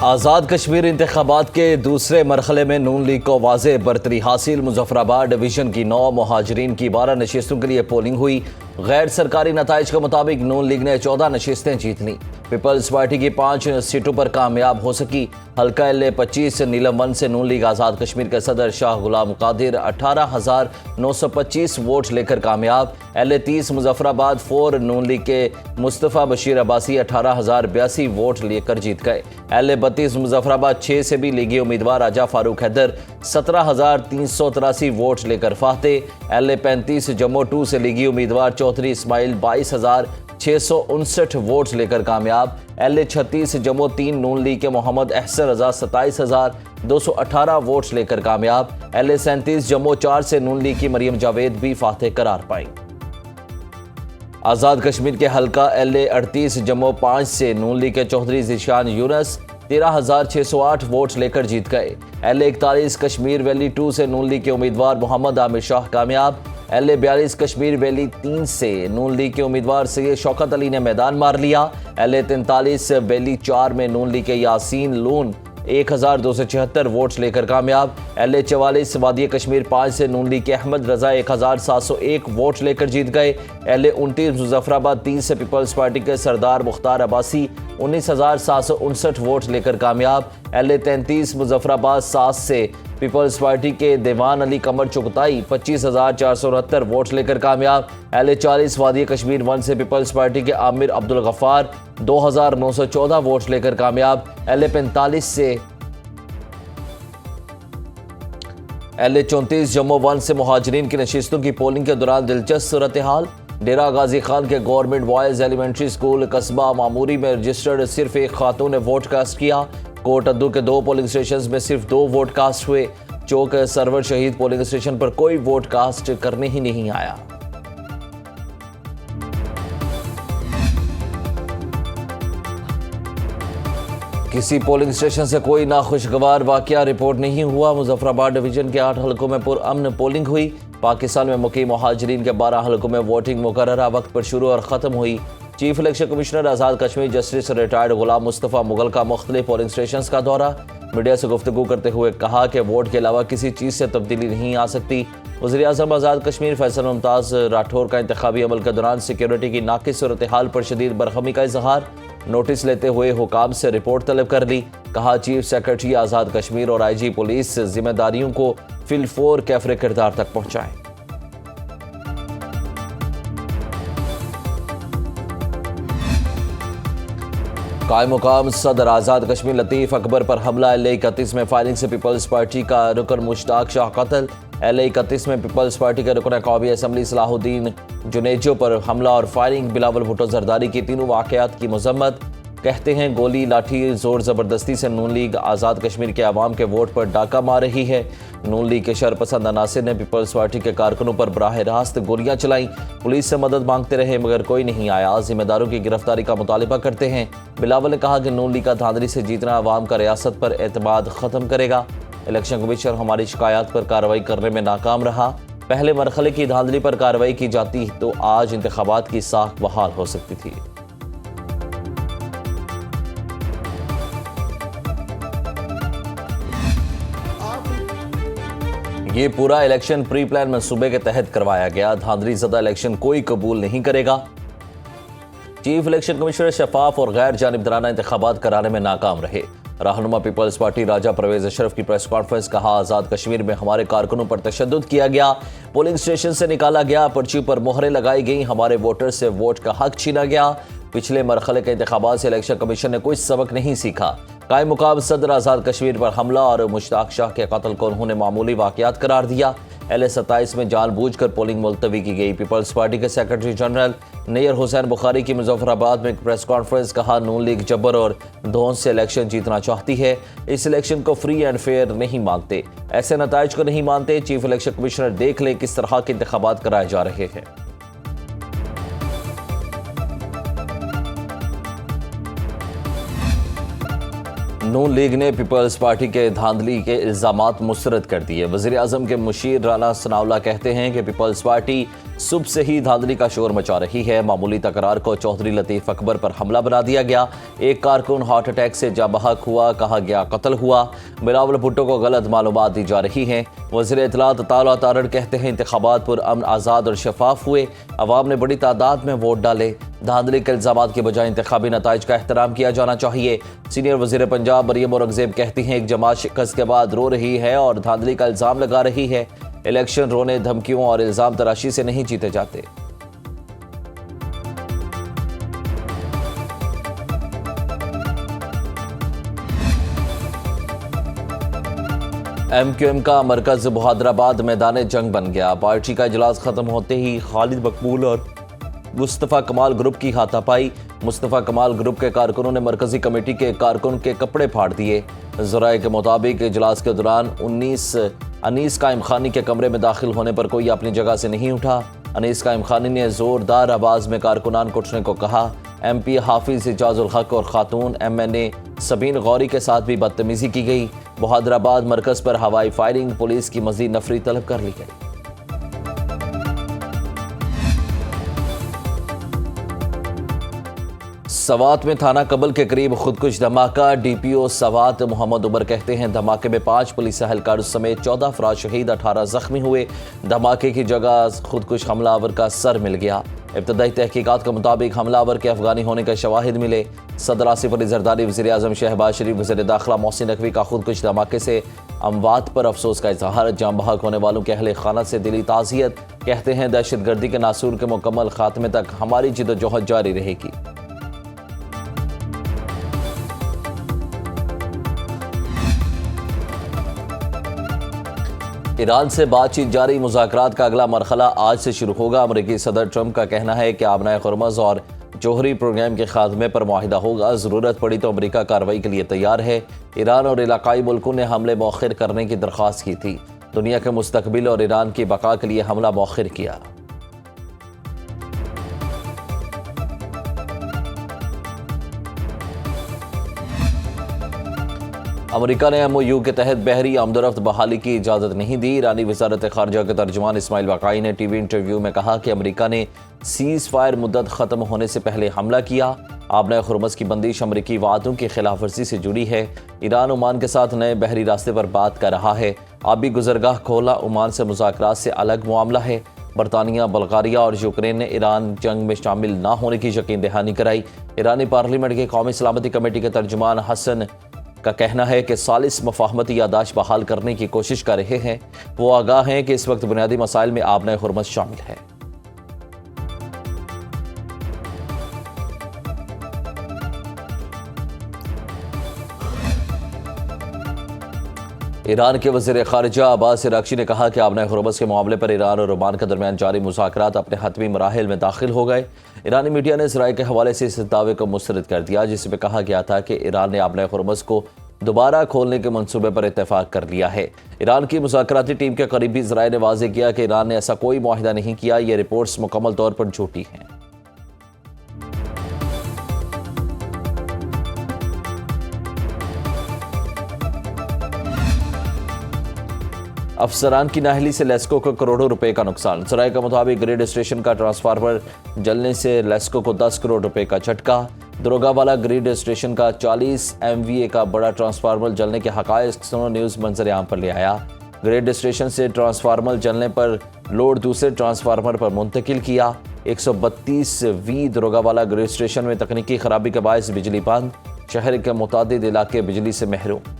आज़ाद कश्मीर इंतखाबात के दूसरे मरहले में नून लीग को वाज़ेह बरतरी हासिल। मुजफ्फराबाद डिवीज़न की 9 मुहाजिरीन की 12 नशिस्तों के लिए पोलिंग हुई। गैर सरकारी नताइज के मुताबिक नून लीग ने 14 नशिस्तें जीत लीं। पीपल्स पार्टी की 5 सीटों पर कामयाब हो सकी। हल्का LA-25 नीलम 1 से नून लीग आज़ाद कश्मीर के सदर शाह गुलाम कादिर 18,925 वोट लेकर कामयाब। LA-30 मुजफ्फराबाद 4 नून लीग के मुस्तफ़ा बशीर अब्बासी 18,082 वोट लेकर जीत गए। LA-32 मुजफ्फराबाद 6 से भी लीगी उम्मीदवार राजा फारूक हैदर 17,383 वोट लेकर फाते। LA-35 जम्मू 2 से लीगी उम्मीदवार चौधरी इस्माइल 22,659 वोट लेकर कामयाब। LA-36 जम्मू 3 नून लीग के मोहम्मद अहसन रजा 27,218 वोट लेकर कामयाब। LA-37 जम्मू 4 से नून लीग की मरियम जावेद भी फातेह करार पाई। आज़ाद कश्मीर के हल्का LA-38 जम्मू 5 से नून लीग के चौधरी ज़ीशान यूनस 13,608 वोट लेकर जीत गए। LA-41 कश्मीर वैली 2 से नून लीग के उम्मीदवार मोहम्मद आमिर शाह कामयाब। LA-42 कश्मीर वैली 3 से नून लीग के उम्मीदवार सैयद शौकत अली ने मैदान मार लिया। LA-43 वैली 4 में नून लीग के यासीन लून 1,276 वोट लेकर कामयाब। LA-44 वादी कश्मीर 5 से नून लीग के अहमद रजा 1,701 वोट लेकर जीत गए। LA-29 मुजफ्फराबाद 3 से पीपल्स पार्टी के सरदार मुख्तार अब्बासी 19,759 वोट लेकर कामयाब। LA-33 मुजफ्फराबाद 7 से पीपल्स पार्टी के देवान अली कमर चुगताई 25,469 वोट लेकर कामयाब। LA-40 वादी कश्मीर 1 से पीपल्स पार्टी के आमिर अब्दुल गफ्फार 2,914 वोट लेकर कामयाब। LA-45 से LA-34 जम्मू 1 से मुहाजिरीन की नशिस्तों की पोलिंग के दौरान दिलचस्प सूरत हाल। डेरा गाजी खान के गवर्नमेंट बॉयज़ एलिमेंट्री स्कूल कस्बा मामूरी में रजिस्टर्ड सिर्फ एक खातून ने वोट कास्ट किया। कोट अद्दू के 2 पोलिंग स्टेशन में सिर्फ 2 वोट कास्ट हुए। चौक सरवर शहीद पोलिंग स्टेशन पर कोई वोट कास्ट करने ही नहीं आया। किसी पोलिंग स्टेशन से कोई नाखुशगवार वाकया रिपोर्ट नहीं हुआ। मुजफ्फराबाद डिवीजन के 8 हलकों में पुरअमन पोलिंग हुई। पाकिस्तान में मुकीम मुहाजिरीन के 12 हलकों में वोटिंग मुकर्ररा वक्त पर शुरू और ख़त्म हुई। Chief election commissioner Azad Kashmir justice retired गुलाम मुस्तफ़ा मुगल का मुख्तलिफ पोलिंग स्टेशन का दौरा। मीडिया से गुफ्तगू करते हुए कहा कि वोट के अलावा किसी चीज़ से तब्दीली नहीं आ सकती। वज़ीर-ए-आज़म आज़ाद कश्मीर फैसल मुमताज़ राठौर का इंतखाबी अमल के दौरान सिक्योरिटी की नाक़िस सूरत हाल पर शदीद बरहमी का इजहार। नोटिस लेते हुए हुकाम से रिपोर्ट तलब कर ली। कहा चीफ सेक्रेटरी आज़ाद कश्मीर और IG पुलिस जिम्मेदारियों को फिलफोर कैफरे किरदार तक पहुँचाएँ। कायम मुकाम सदर आज़ाद कश्मीर लतीफ़ अकबर पर हमला। LA-31 में फायरिंग से पीपल्स पार्टी का रुकन मुश्ताक शाह कत्ल। LA-31 में पीपल्स पार्टी के रुकन कौमी असम्बली सलाहुद्दीन जुनेजो पर हमला और फायरिंग। बिलावल भुट्टो जरदारी की तीनों वाक़यात की मजम्मत। कहते हैं गोली लाठी जोर ज़बरदस्ती से नून लीग आज़ाद कश्मीर के अवाम के वोट पर डाका मार रही है। नून लीग के शरपसंद अनासिर ने पीपल्स पार्टी के कारकुनों पर बराह रास्त गोलियां चलाई। पुलिस से मदद मांगते रहे मगर कोई नहीं आया। जिम्मेदारों की गिरफ्तारी का मुतालिबा करते हैं। बिलावल ने कहा कि नून लीग का धांधली से जीतना अवाम का रियासत पर एतमाद ख़त्म करेगा। इलेक्शन कमीशन हमारी शिकायत पर कार्रवाई करने में नाकाम रहा। पहले मरहले की धांधली पर कार्रवाई की जाती तो आज इंतखाबात की साख बहाल हो सकती थी। ये पूरा इलेक्शन प्री प्लान मंसूबे के तहत करवाया गया। धांधली ज़दा इलेक्शन कोई कबूल नहीं करेगा। चीफ इलेक्शन कमिश्नर शफाफ और गैर जानिबदाराना इंतखाबात कराने में नाकाम रहे। रहनुमा पीपल्स पार्टी राजा परवेज अशरफ की प्रेस कॉन्फ्रेंस। कहा आज़ाद कश्मीर में हमारे कारकुनों पर तशद्दुद किया गया। पोलिंग स्टेशन से निकाला गया। पर्ची पर मोहरें लगाई गई। हमारे वोटर से वोट का हक छीना गया। पिछले मरहले के इंतखाबात से इलेक्शन कमीशन ने कोई सबक नहीं सीखा। कायम मुकाम सदर आज़ाद कश्मीर पर हमला और मुश्ताक शाह के कत्ल को उन्होंने मामूली वाक़यात करार दिया। LA-27 में जानबूझकर पोलिंग मुलतवी की गई। पीपल्स पार्टी के सेक्रेटरी जनरल नैयर हुसैन बुखारी की मुजफ्फराबाद में एक प्रेस कॉन्फ्रेंस। कहा नून लीग जबर और धौंस से इलेक्शन जीतना चाहती है। इस इलेक्शन को फ्री एंड फेयर नहीं मानते। ऐसे नताइज को नहीं मानते। चीफ इलेक्शन कमिश्नर देख ले किस तरह के इंतखाबात कराए जा रहे हैं। नून लीग ने पीपल्स पार्टी के धांधली के इल्ज़ामात मुस्तरद कर दिए। वज़ीर-ए-आज़म के मुशीर राना सनाउल्लाह कहते हैं कि पीपल्स पार्टी सुबह से ही धांधली का शोर मचा रही है। मामूली तकरार को चौधरी लतीफ अकबर पर हमला बना दिया गया। एक कारकुन हार्ट अटैक से जाँ बहक हुआ, कहा गया कत्ल हुआ। बिलावल भुट्टो को गलत मालूमात दी जा रही हैं। वज़ीर इत्तलात ताला तारड़ कहते हैं इंतखाबात पर अमन, आज़ाद और शफाफ हुए। अवाम ने बड़ी तादाद में वोट डाले। धांधली के इल्ज़ामात के बजाय इंतखाबी नताइज का एहतराम किया जाना चाहिए। सीनियर वज़ीर पंजाब मरियम औरंगज़ेब कहती हैं एक जमात शिकस्त के बाद रो रही है और धांधली का इल्ज़ाम लगा रही है। इलेक्शन रोने, धमकियों और इल्ज़ाम तराशी से नहीं जीते जाते। MQM का मरकज बहादुराबाद मैदान जंग बन गया। पार्टी का इजलास खत्म होते ही खालिद मकबूल और मुस्तफ़ा कमाल ग्रुप की हाथापाई। मुस्तफ़ा कमाल ग्रुप के कारकुनों ने मरकजी कमेटी के कारकुन के कपड़े फाड़ दिए। ज़राए के मुताबिक इजलास के दौरान अनीस कायम खानी के कमरे में दाखिल होने पर कोई अपनी जगह से नहीं उठा। अनीस कायम खानी ने जोरदार आवाज़ में कारकुनान को उठने को कहा। MP हाफिज इजाजुल हक और खातून MNA सबीन गौरी के साथ भी बदतमीजी की गई। बहादुराबाद मरकज पर हवाई फायरिंग, पुलिस की मजीद नफरी तलब कर ली गई। सवात में थाना कबल के करीब खुदकुश धमाका। DPO सवात मोहम्मद उमर कहते हैं धमाके में 5 पुलिस एहलकार समेत 14 अफराद शहीद, 18 जख्मी हुए। धमाके की जगह खुदकुश हमलावर का सर मिल गया। इब्तदाई तहकीकात के मुताबिक हमलावर के अफगानी होने के शवाहिद मिले। सदर आसिफ अली जरदारी, वज़ीर आज़म शहबाज शरीफ, वज़ीर दाखिला मोहसिन नकवी का खुदकुश धमाके से अमवात पर अफसोस का इजहार। जाँ बहक होने वालों के अहले खाना से दिली ताज़ियत। कहते हैं दहशतगर्दी के नासूर के मुकम्मल खात्मे तक हमारी जिद्दोजहद जारी रहेगी। ईरान से बातचीत जारी। मुज़ाकरात का अगला मरहला आज से शुरू होगा। अमरीकी सदर ट्रंप का कहना है कि आबनाए खुर्मज़ और जोहरी प्रोग्राम के खात्मे पर मुआहिदा होगा। ज़रूरत पड़ी तो अमरीका कार्रवाई के लिए तैयार है। ईरान और इलाकाई मुल्कों ने हमले मौखिर करने की दरख्वास्त की थी। दुनिया के मुस्तकबिल और ईरान की बका के लिए हमला मौखिर किया। अमेरिका ने MOU के तहत बहरी आमदोरफ्त बहाली की इजाज़त नहीं दी। ईरानी वज़ारत ख़ारजा के तर्जुमान इस्माइल वाक़ई ने TV इंटरव्यू में कहा कि अमेरिका ने सीज़ फायर मुद्दत ख़त्म होने से पहले हमला किया। आबनाए खुर्मज़ की बंदिश अमरीकी वादों की खिलाफ वर्जी से जुड़ी है। ईरान ओमान के साथ नए बहरी रास्ते पर बात कर रहा है। आबी गुजरगाह खोला ओमान से मुज़ाकरात से अलग मामला है। बरतानिया, बल्गारिया और यूक्रेन ने ईरान जंग में शामिल ना होने की यकीन दहानी कराई। ईरानी पार्लियामेंट के कौमी सलामती कमेटी के तर्जुमान हसन का कहना है कि सालिस मफाहमती यादाश्त बहाल करने की कोशिश कर रहे हैं। वो आगाह हैं कि इस वक्त बुनियादी मसाइल में आबनाए खुर्मज़ शामिल है। ईरान के वज़ीर ख़ारिजा अब्बास अराग़ची ने कहा कि आबनाए खुर्मज़ के मामले पर ईरान और ओमान के दरमियान जारी मुज़ाकरात अपने हतमी मराहिल में दाखिल हो गए। ईरानी मीडिया ने इसराइल के हवाले से इस दावे को मुस्तरद कर दिया, जिसमें कहा गया था कि ईरान ने आबनाए खुर्मज़ को दोबारा खोलने के मंसूबे पर इत्तेफाक कर लिया है। ईरान की मुज़ाकराती टीम के करीबी ज़राए ने वाज़ेह किया कि ईरान ने ऐसा कोई मुआहिदा नहीं किया। ये रिपोर्ट्स मुकम्मल तौर पर झूठी हैं। अफसरान की नाहली से लेस्को को करोड़ों रुपए का नुकसान। ज़राए के मुताबिक ग्रिड स्टेशन का ट्रांसफार्मर जलने से लेस्को को 10 करोड़ रुपए का झटका। दरोगावाला ग्रिड स्टेशन का 40 MVA का बड़ा ट्रांसफार्मर जलने के हक़ाइक़ सुनो न्यूज़ मंजर आम पर ले आया। ग्रिड स्टेशन से ट्रांसफार्मर जलने पर लोड दूसरे ट्रांसफार्मर पर मुंतकिल किया। 132V दरोगावाला ग्रिड स्टेशन में तकनीकी खराबी के बायस बिजली बंद। शहर के मुतादिद इलाके बिजली से महरूम।